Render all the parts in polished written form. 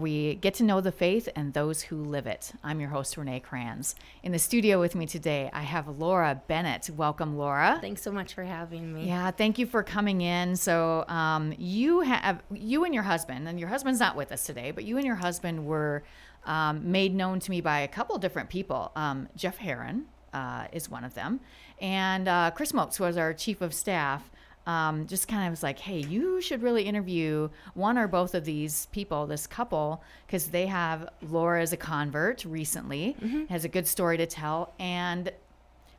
we get to know the faith and those who live it. I'm your host, Renee Kranz. In the studio with me today, I have Laura Bennett. Welcome, Laura. Thanks so much for having me. Yeah, thank you for coming in. So you and your husband, and your husband's not with us today, but you and your husband were made known to me by a couple different people. Jeff Herron is one of them, and Chris Mopes was our chief of staff. Just kind of was like, hey, you should really interview one or both of these people, this couple, because they have Laura as a convert recently, has a good story to tell. And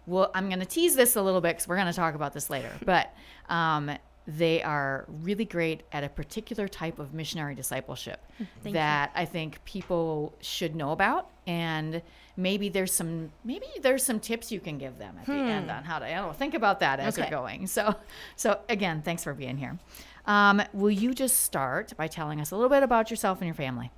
I'm going to tease this a little bit because we're going to talk about this later. But they are really great at a particular type of missionary discipleship that I think people should know about. And maybe there's some tips you can give them at the end on how to think about that as you're going. So again, thanks for being here. Will you just start by telling us a little bit about yourself and your family?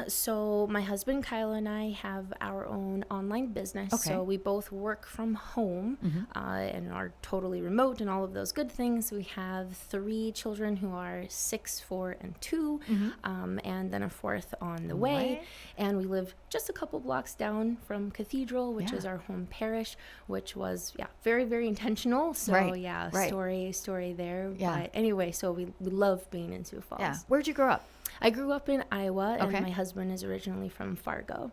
So my husband Kyle and I have our own online business. Okay. So we both work from home and are totally remote and all of those good things. We have 3 children who are 6, 4, and 2, and then a 4th on the way. And we live just a couple blocks down from Cathedral, which is our home parish, which was very, very intentional. So story there. Yeah. But anyway, so we love being in Sioux Falls. Yeah. Where'd you grow up? I grew up in Iowa, and my husband is originally from Fargo.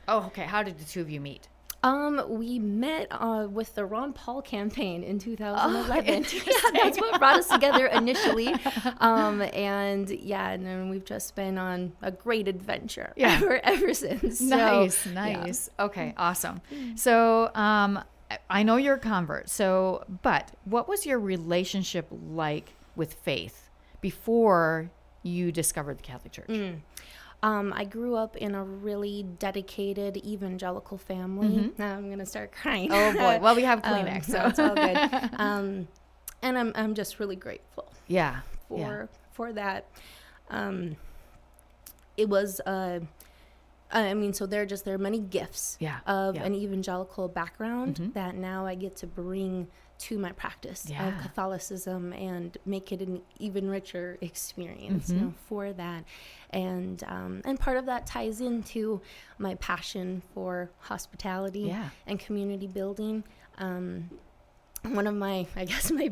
Okay. How did the two of you meet? We met with the Ron Paul campaign in 2011. That's what brought us together initially. And then we've just been on a great adventure ever since. Nice. Yeah. Okay, awesome. So I know you're a convert. But what was your relationship like with faith before you discovered the Catholic Church? I grew up in a really dedicated evangelical family. Now I'm going to start crying. Oh boy. Well, we have Kleenex, so it's all good. And I'm just really grateful. For that. It was so there are many gifts of an evangelical background that now I get to bring to my practice of Catholicism and make it an even richer experience for that. And part of that ties into my passion for hospitality and community building. One of my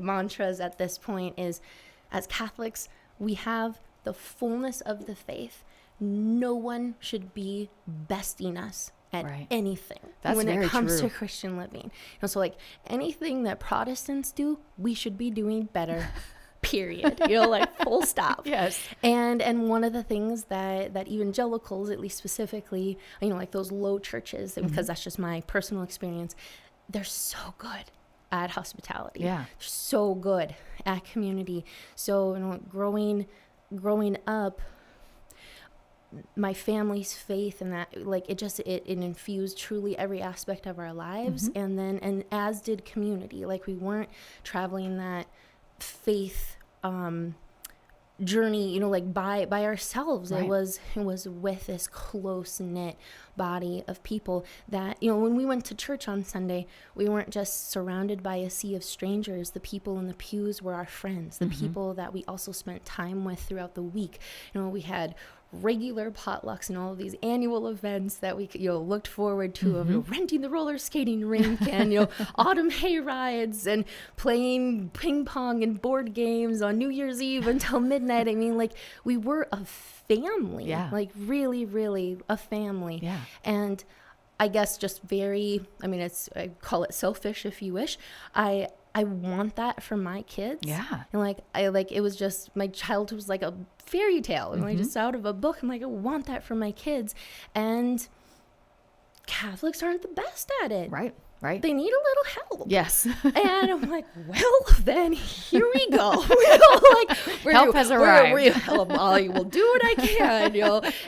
mantras at this point is, as Catholics, we have the fullness of the faith. No one should be besting us at anything when it comes to Christian living. So like anything that Protestants do, we should be doing better, period. Full stop. Yes. And one of the things that evangelicals, at least specifically, like those low churches, because that's just my personal experience, they're so good at hospitality. Yeah. They're so good at community. So growing up, my family's faith and that, it infused truly every aspect of our lives. And as did community. We weren't traveling that faith journey, by ourselves. It was with this close knit body of people that, when we went to church on Sunday, we weren't just surrounded by a sea of strangers. The people in the pews were our friends, the people that we also spent time with throughout the week. We had regular potlucks and all of these annual events that we looked forward to, of renting the roller skating rink and autumn hay rides and playing ping pong and board games on New Year's Eve until midnight. We were a family, really, really a family. Yeah. And I guess just I call it selfish if you wish. I want that for my kids. Yeah. And it was just, my childhood was like a fairy tale. Just out of a book. I want that for my kids. And Catholics aren't the best at it. Right. They need a little help. Yes. And I'm like, well, then here we go. Help has arrived. I will do what I can,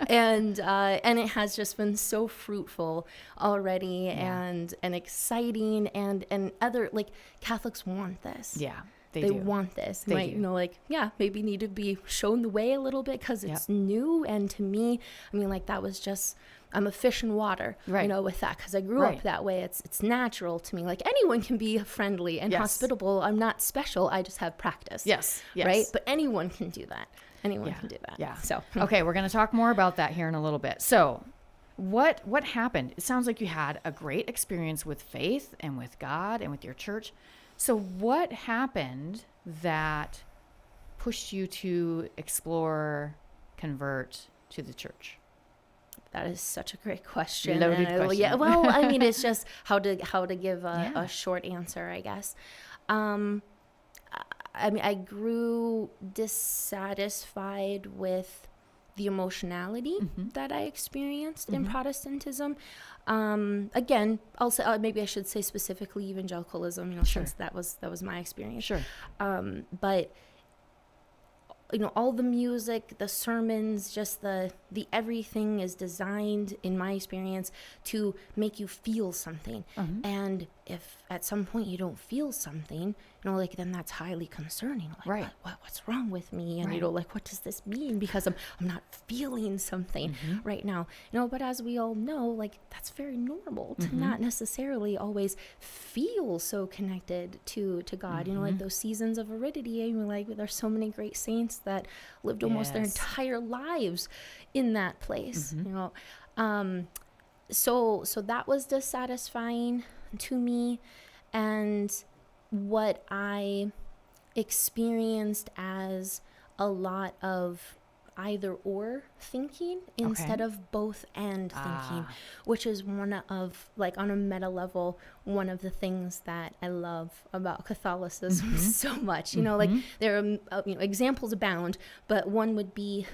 and it has just been so fruitful already and exciting and other, Catholics want this. Yeah. They want this. They maybe need to be shown the way a little bit because it's new. And to me, that was just, I'm a fish in water, with that, because I grew up that way. It's natural to me. Anyone can be friendly and hospitable. I'm not special. I just have practice. Yes. Right. But anyone can do that. anyone can do that. Yeah. So okay, we're going to talk more about that here in a little bit. So what happened? It sounds like you had a great experience with faith and with God and with your church. So what happened that pushed you to explore, convert to the church? That is such a great question. Loaded question. Yeah, well, I mean, it's just how to give a short answer, I guess. I mean, I grew dissatisfied with the emotionality that I experienced in Protestantism. Again, I'll say maybe I should say specifically evangelicalism, since that was my experience. Sure. But all the music, the sermons, just the everything is designed, in my experience, to make you feel something. And if at some point you don't feel something, then that's highly concerning. Like, right. What's wrong with me? And what does this mean? Because I'm not feeling something right now. But as we all know, that's very normal to not necessarily always feel so connected to God. Those seasons of aridity. There's so many great saints that lived almost their entire lives in that place. So that was dissatisfying to me. And what I experienced as a lot of either or thinking instead of both and thinking, which is one of, on a meta level, one of the things that I love about Catholicism so much. There are examples abound, but one would be,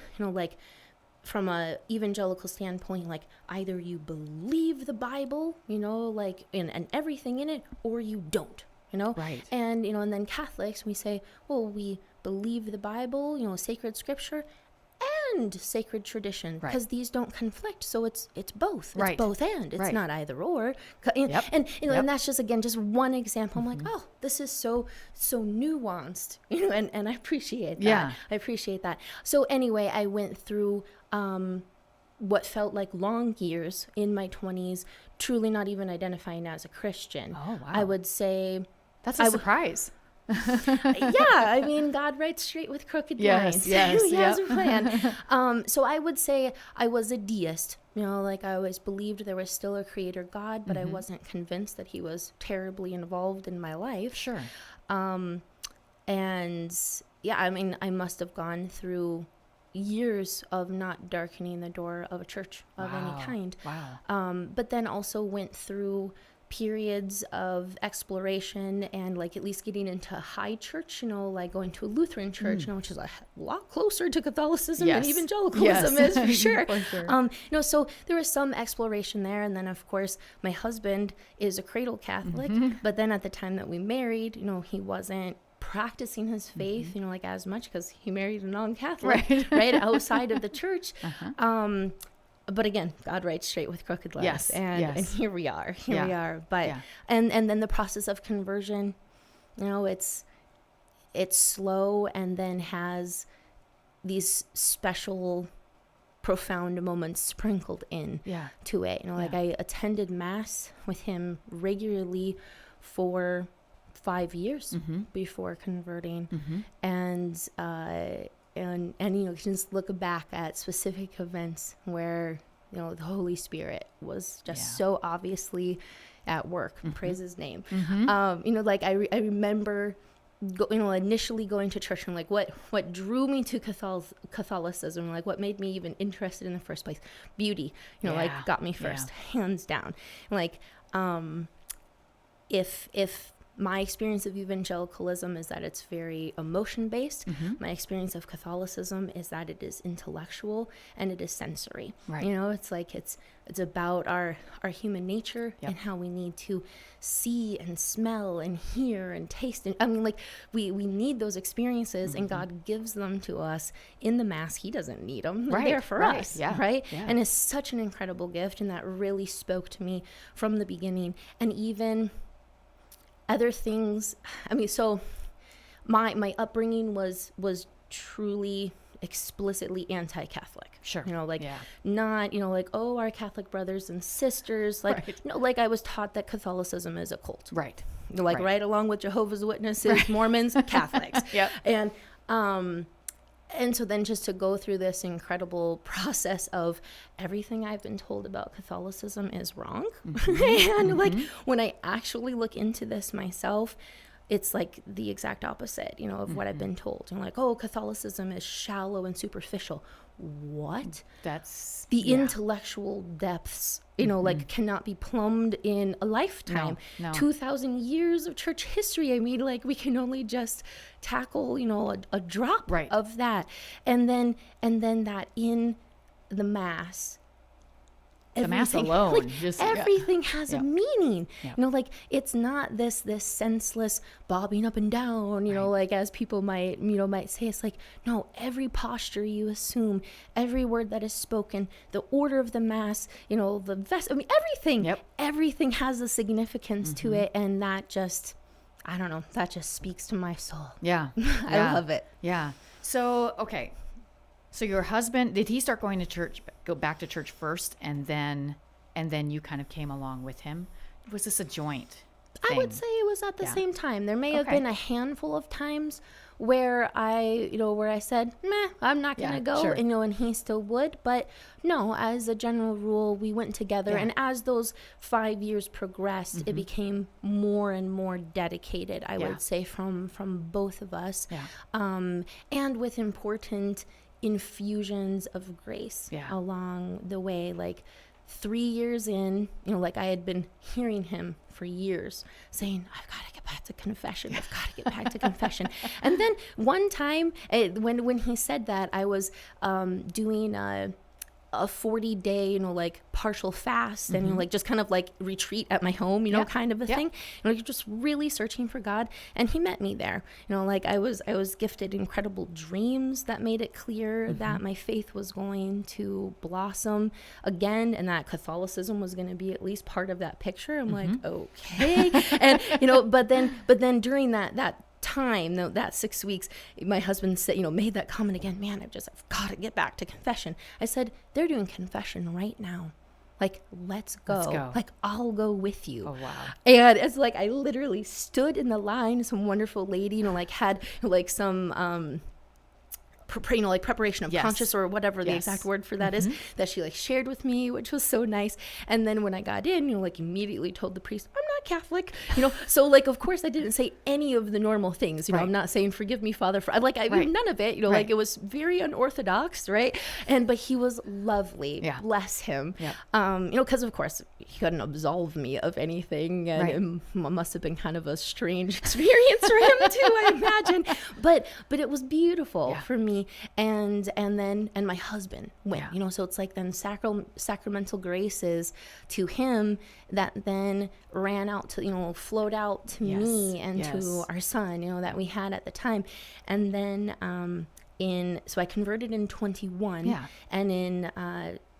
from a evangelical standpoint, either you believe the Bible, and everything in it, or you don't. Right. And, and then Catholics, we say, well, we believe the Bible, sacred scripture and sacred tradition, because these don't conflict. So it's both. It's both and. It's not either or. And that's just, again, just one example. I'm like, oh, this is so nuanced, and I appreciate that. Yeah. I appreciate that. So anyway, I went through what felt like long years in my 20s, truly not even identifying as a Christian. Oh, wow. I would say... That's a surprise. I mean, God writes straight with crooked lines. He has a plan. So I would say I was a deist. I always believed there was still a creator God, but I wasn't convinced that he was terribly involved in my life. Sure. And I mean, I must have gone through years of not darkening the door of a church of any kind. Wow. But then also went through periods of exploration and at least getting into high church, going to a Lutheran church, which is a lot closer to Catholicism than evangelicalism is, for sure. For sure. So there was some exploration there. And then, of course, my husband is a cradle Catholic, but then at the time that we married, he wasn't practicing his faith, as much, because he married a non-Catholic, right, outside of the church. But again, God writes straight with crooked lines. And here we are. We are. But and then the process of conversion, it's slow, and then has these special, profound moments sprinkled in to it. I attended Mass with him regularly for 5 years before converting. And just look back at specific events where, the Holy Spirit was just so obviously at work. Praise his name. I remember, initially going to church, and what drew me to Catholicism, what made me even interested in the first place, beauty, got me first, hands down. If my experience of evangelicalism is that it's very emotion-based. My experience of Catholicism is that it is intellectual and it is sensory. Right. It's about our human nature and how we need to see and smell and hear and taste. And I mean, we need those experiences, and God gives them to us in the Mass. He doesn't need them. They're there for us, right? Yeah. And it's such an incredible gift, and that really spoke to me from the beginning. And even other things, I mean, so my upbringing was truly explicitly anti-Catholic. Sure. Not, oh, our Catholic brothers and sisters. I was taught that Catholicism is a cult. Right. Right along with Jehovah's Witnesses, Mormons, Catholics. Yep. And And so then just to go through this incredible process of everything I've been told about Catholicism is wrong. And like when I actually look into this myself, it's like the exact opposite, you know, of what I've been told. And like, oh, Catholicism is shallow and superficial. What? That's the intellectual depths, you know, like cannot be plumbed in a lifetime. No. 2,000 years of church history. I mean, like we can only just tackle, you know, a drop of that. And then that in the Mass, the Mass alone, like, just everything has a meaning. You know, like it's not this senseless bobbing up and down, you know, like as people might say. It's like, no, every posture you assume, every word that is spoken, the order of the Mass, you know, the everything has a significance to it. And that just, I don't know, that just speaks to my soul. I love it. So okay, so your husband, did he start going to church, go back to church first, and then you kind of came along with him? Was this a joint thing? I would say it was at the same time. There may have been a handful of times where I said, meh, I'm not going to go, and, you know, and he still would. But no, as a general rule, we went together. And as those 5 years progressed, it became more and more dedicated, I would say, from both of us. And with important infusions of grace along the way. Like 3 years in, you know, like I had been hearing him for years saying, I've got to get back to confession. I've got to get back to confession. And then one time when he said that, I was doing a 40-day, you know, like partial fast and, you know, like just kind of like retreat at my home, you know, kind of a thing. You know, just really searching for God. And he met me there. You know, like I was gifted incredible dreams that made it clear that my faith was going to blossom again, and that Catholicism was going to be at least part of that picture. I'm like, okay. And, you know, but then during that time, that 6 weeks, my husband said, you know, made that comment again, man, I've got to get back to confession. I said, they're doing confession right now. Like, let's go. Like, I'll go with you. Oh, wow. And it's like, I literally stood in the line. Some wonderful lady, you know, like had like some, you know, like preparation of conscience or whatever the exact word for that is, that she like shared with me, which was so nice. And then when I got in, you know, like immediately told the priest, I'm not Catholic, you know. So like, of course I didn't say any of the normal things, you know. I'm not saying forgive me, Father, for I mean, none of it, you know, like it was very unorthodox, right? But he was lovely, bless him. You know, because of course he couldn't absolve me of anything, and it must have been kind of a strange experience for him too, I imagine. But it was beautiful for me. And my husband went, you know, so it's like then sacramental graces to him that then ran out to, you know, flowed out to me and to our son, you know, that we had at the time. And then so I converted in 21 and in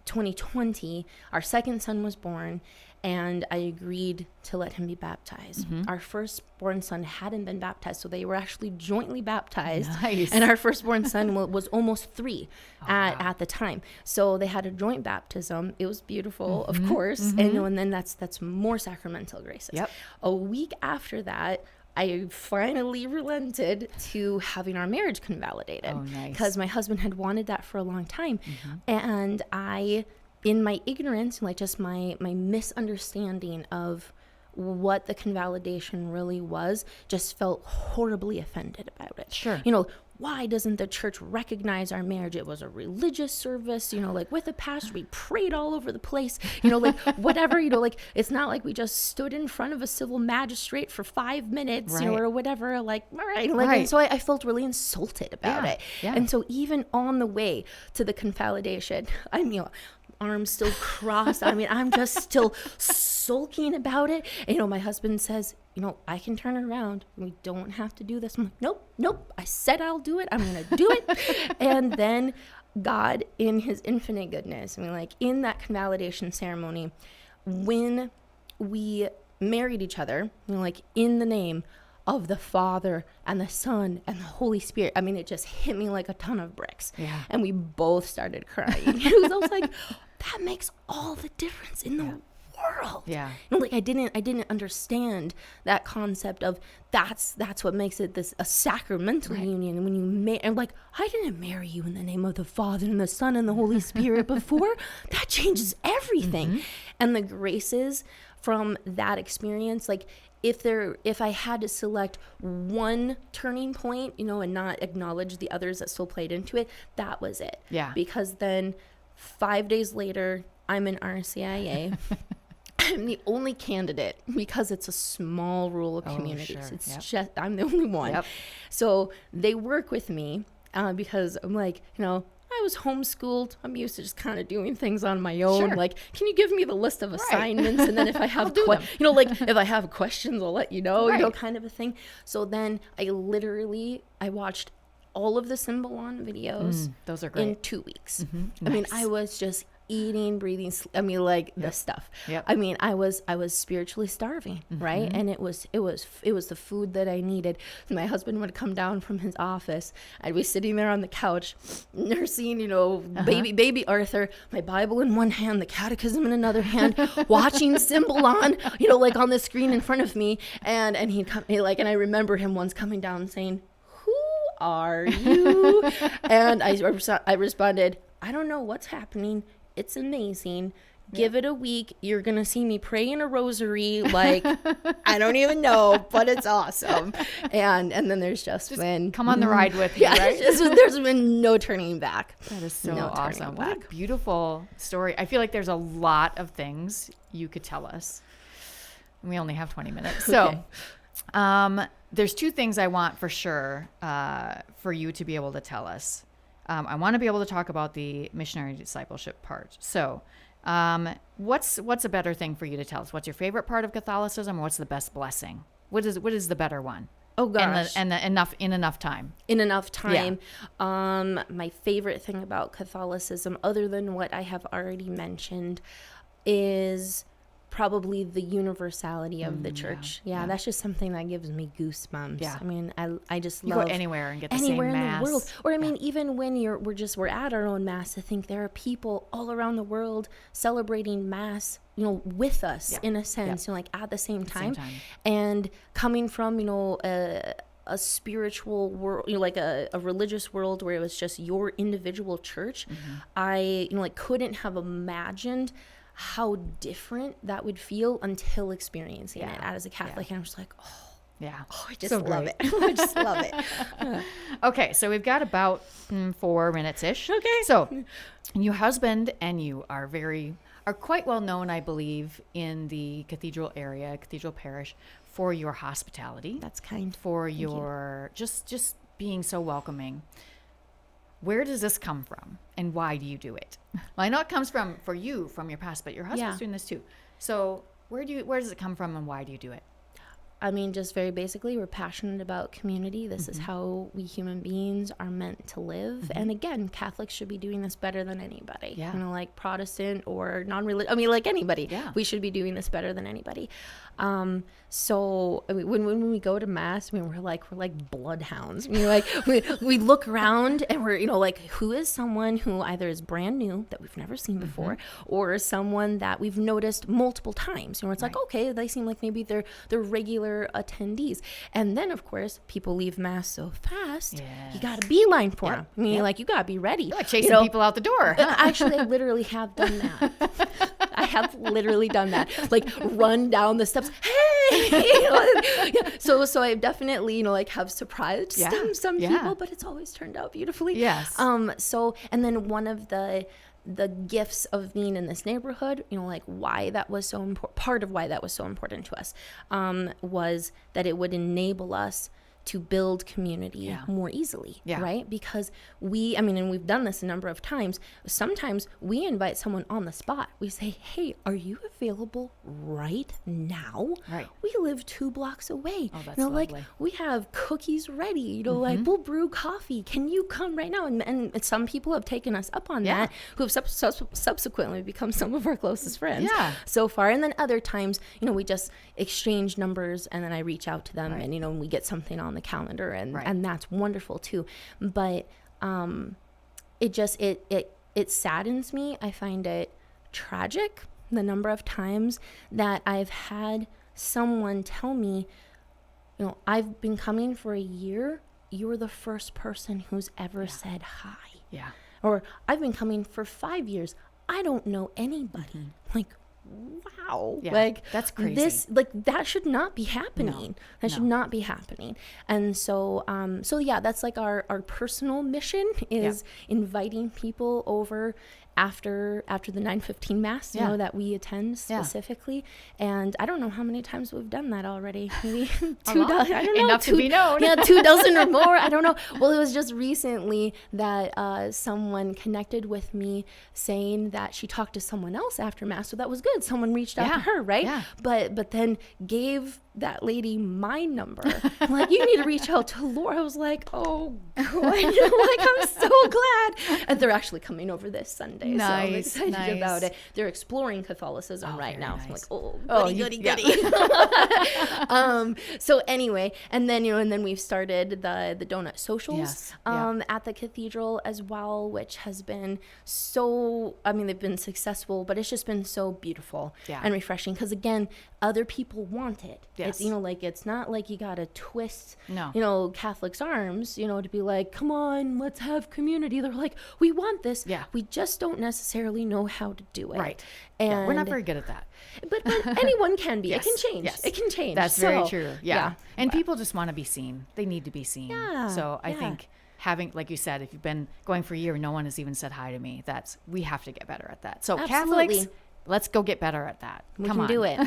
2020 our second son was born, and I agreed to let him be baptized. Our firstborn son hadn't been baptized, so they were actually jointly baptized. Nice. And our firstborn son was almost 3 at the time. So they had a joint baptism. It was beautiful, of course. And, you know, and then that's more sacramental graces. A week after that, I finally relented to having our marriage convalidated. Oh, nice. Because my husband had wanted that for a long time. And I, in my ignorance, like just my misunderstanding of what the convalidation really was, just felt horribly offended about it. Sure. You know, why doesn't the church recognize our marriage? It was a religious service, you know, like with a pastor, we prayed all over the place, you know, like whatever, you know, like it's not like we just stood in front of a civil magistrate for 5 minutes, you know, or whatever, like, all right. Like, and so I felt really insulted about it. And so even on the way to the convalidation, I'm, you know, arms still crossed. I mean, I'm just still sulking about it. And, you know, my husband says, you know, I can turn around. We don't have to do this. I'm like, nope. I said I'll do it. I'm going to do it. And then God, in his infinite goodness, I mean, like in that convalidation ceremony, when we married each other, you know, like in the name of the Father and the Son and the Holy Spirit, I mean, it just hit me like a ton of bricks. And we both started crying. I was like, that makes all the difference in the world. Yeah. Like I didn't understand that concept of that's what makes it a sacramental union. And when you I'm like, I didn't marry you in the name of the Father and the Son and the Holy Spirit before. That changes everything. And the graces from that experience, like if I had to select one turning point, and not acknowledge the others that still played into it, that was it. Yeah. Because then 5 days later, I'm in RCIA. I'm the only candidate because it's a small rural community. Sure. It's just, I'm the only one. Yep. So they work with me because I'm like, I was homeschooled. I'm used to just kind of doing things on my own. Sure. Like, can you give me the list of assignments? And then if I have, if I have questions, I'll let you know, kind of a thing. So then I watched all of the Symbolon videos. Those are great. In 2 weeks. Mm-hmm. I mean, I was just eating, breathing, this stuff. Yep. I mean, I was spiritually starving, right? And it was the food that I needed. My husband would come down from his office. I'd be sitting there on the couch, nursing, baby Arthur, my Bible in one hand, the catechism in another hand, watching Symbolon, like on the screen in front of me. And he'd come, and I remember him once coming down and saying, "Who are you?" And I responded, "I don't know what's happening. It's amazing. Give it a week. You're going to see me pray in a rosary. Like, I don't even know, but it's awesome." And then there's just been... Come on the ride with me, right? There's been no turning back. That is so awesome. What a beautiful story. I feel like there's a lot of things you could tell us. We only have 20 minutes. So there's two things I want for sure for you to be able to tell us. I want to be able to talk about the missionary discipleship part. So what's a better thing for you to tell us? What's your favorite part of Catholicism, or what's the best blessing? What is the better one? Oh gosh. And enough time. In enough time. Yeah. My favorite thing about Catholicism, other than what I have already mentioned, is probably the universality of the church. Yeah, that's just something that gives me goosebumps. Yeah. I mean, I just love... You go anywhere and get the same mass. Anywhere in the world. Or I mean, even when we're at our own mass, I think there are people all around the world celebrating mass, with us in a sense, like at the same time. And coming from, a spiritual world, like a religious world where it was just your individual church, I, couldn't have imagined how different that would feel until experiencing it as a Catholic. And I'm just like, I just love it. I just love it. Okay, so we've got about 4 minutes-ish. Okay. So your husband and you are quite well known, I believe, in the cathedral parish for your hospitality. That's kind. For your just being so welcoming. Where does this come from, and why do you do it? Well, I know it comes from your past, but your husband's doing this too. So where does it come from, and why do you do it? I mean, just very basically, we're passionate about community. This is how we human beings are meant to live. And again, Catholics should be doing this better than anybody. Yeah. Like Protestant or non-religious. I mean, like anybody. Yeah. We should be doing this better than anybody. So I mean, when we go to mass, I mean, we're like bloodhounds. I mean, like we look around and we're, like, who is someone who either is brand new that we've never seen before, or someone that we've noticed multiple times. It's like, okay, they seem like maybe they're regular attendees. And then of course people leave mass so fast, you got a beeline for them. I mean, like, you got to be ready. You're like chasing people out the door. Actually, I literally have done that. I have literally done that. Like, run down the steps. Hey! So I definitely, have surprised some people, but it's always turned out beautifully. Yes. So, and then one of the gifts of being in this neighborhood, like why that was so important, part of why that was so important to us, was that it would enable us to build community more easily, right? Because and we've done this a number of times. Sometimes we invite someone on the spot. We say, hey, are you available right now? Right. We live 2 blocks away. Oh, that's lovely. Like, we have cookies ready, like, we'll brew coffee. Can you come right now? And some people have taken us up on that, who have subsequently become some of our closest friends so far. And then other times, we just exchange numbers, and then I reach out to them, and, we get something on the calendar, and that's wonderful too. But it saddens me. I find it tragic the number of times that I've had someone tell me, you know, I've been coming for a year. You're the first person who's ever said hi. Yeah. Or I've been coming for 5 years. I don't know anybody. Like, wow. Yeah, like, that's crazy. That should not be happening. That should not be happening. And so, that's like our personal mission is inviting people over after the 9:15 mass, you know, that we attend specifically. And I don't know how many times we've done that already. Maybe 2 dozen. I don't know. Enough to be known. Yeah, 2 dozen or more. I don't know. Well, it was just recently that someone connected with me saying that she talked to someone else after mass. So that was good. Someone reached out to her, right? Yeah. But then gave that lady my number. I'm like, you need to reach out to Laura. I was like, oh God. Like, I'm so glad. And they're actually coming over this Sunday. Nice, so I'm excited about it. They're exploring Catholicism right now. Nice. So I'm like, goody. So anyway, and then we've started the donut socials at the cathedral as well, which has been so, I mean, they've been successful, but it's just been so beautiful and refreshing. Because again, other people want it. It's, you know, like, it's not like you got to twist, you know, Catholics' arms, you know, to be like, come on, let's have community. They're like, we want this. Yeah. We just don't necessarily know how to do it. Right. And we're not very good at that. But anyone can be. It can change. Yes. It can change. That's very true. Yeah. And people just want to be seen. They need to be seen. Yeah. So I think having, like you said, if you've been going for a year, no one has even said hi to me. We have to get better at that. So Catholics, let's go get better at that. We can do it.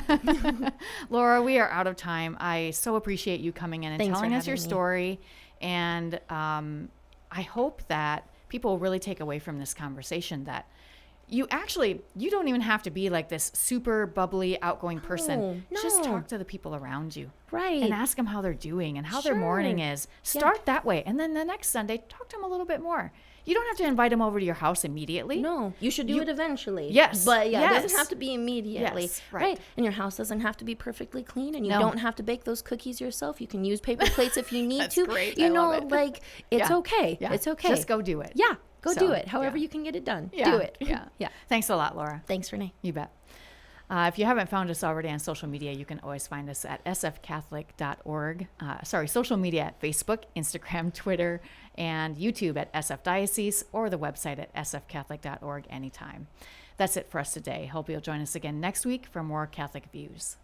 Laura, we are out of time. I so appreciate you coming in and telling us your story. And I hope that people will really take away from this conversation that you don't even have to be like this super bubbly, outgoing person. No. Just talk to the people around you. Right. And ask them how they're doing and how their morning is. Start that way. And then the next Sunday, talk to them a little bit more. You don't have to invite them over to your house immediately. No, you should do it eventually. Yes. But it doesn't have to be immediately. Yes, right. And your house doesn't have to be perfectly clean, and you don't have to bake those cookies yourself. You can use paper plates if you need That's to. Great. You know, love it. like, it's okay. Yeah. It's okay. Just go do it. Yeah. Go do it. However you can get it done. Do it. Yeah. Yeah. Thanks a lot, Laura. Thanks, Renee. You bet. If you haven't found us already on social media, you can always find us at sfcatholic.org. Social media at Facebook, Instagram, Twitter, and YouTube at SF Diocese, or the website at sfcatholic.org anytime. That's it for us today. Hope you'll join us again next week for more Catholic Views.